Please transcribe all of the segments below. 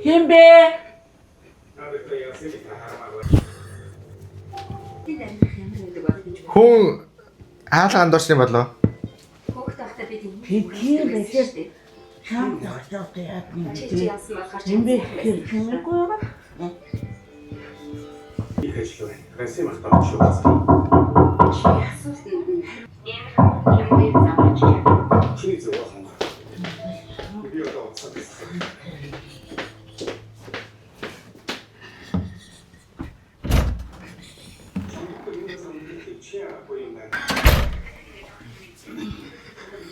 Хин бэ? Хүн хаалганд орсон юм болов? Тийм байж тээ. Чам тогтоох яа гэдэг. Хин бэ хэрэггүй юм. Ich хочу. Красиво там что. Чи зөөхөн. Би одоо цаасан.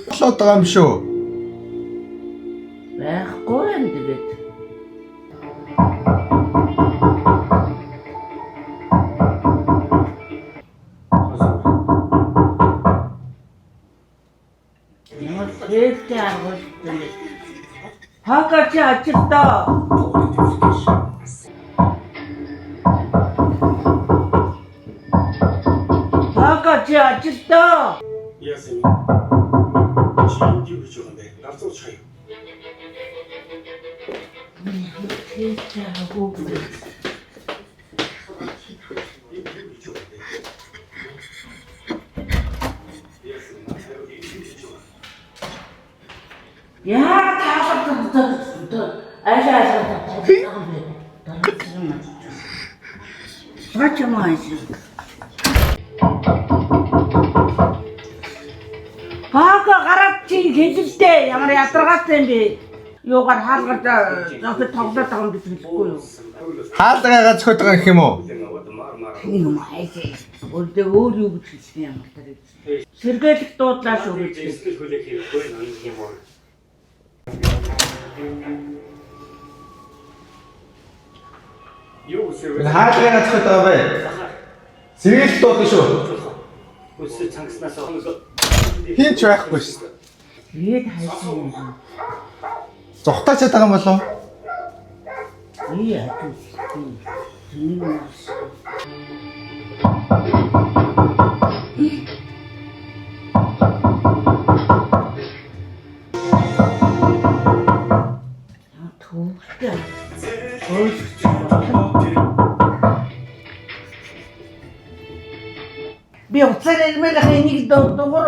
Болоод байгаа юм шүү. Байхгүй юм тэгээд. Ямар хэрэгтэй аргатай. Хаагач ажилдаа. Хаагач ажилдаа. Яасан. Чи юу гэж байгаа юм бэ? Нарцууч хаяа. Хэрэгтэй аргагүй. Яа таасаа ажаа. Бачмаас. Баага гараад чи хэлэлтэй ямар ядаргаатай юм бэ? Юугаар хаалгад зовход тоглоод байгаа юм гэж хэлэхгүй юу? Хаалгагаа зөхөд байгаа юм уу? Тийм хайхээ. Өөртөө өөр юу гэж хэлсэн юм бэ? Сэргээлэх дуудлаа шүү гэж. Эсвэл хүлээх хэрэггүй юм уу? Юу сэрвэл Хаалгагаа зөхөд байгаа бай. Сэргээлт дуудсан шүү. үсээ цангаснаас хоног Хин ч байхгүй шүү. Тэгээд хайсан юм. Зогтаачаад байгаа юм болов? Яа тийм. Түүхтэй. Би уцаар ирмээр энийг дугуур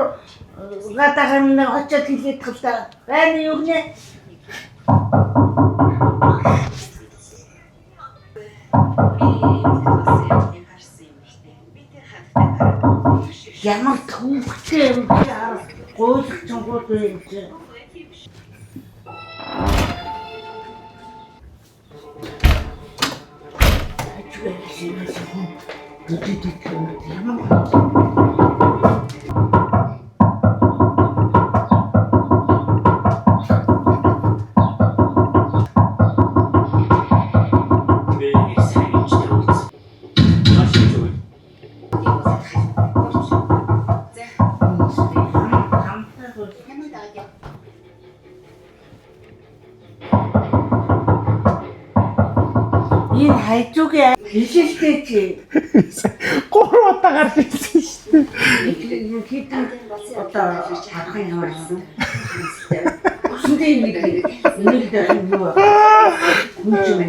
гадаагаар нэг очиад хэлээд тавтаа. Байна юу нэ? Ямар түүхтэй юм бэ? Гойлох чонгод юм чи. Энэ хайжуугийн хишэлтэй чи. 3 удаа гарч ирсэн шүү дээ. Хитэн одоо харах юм байна. Үсэндээ нэг дээр юу. Хүн ч юм.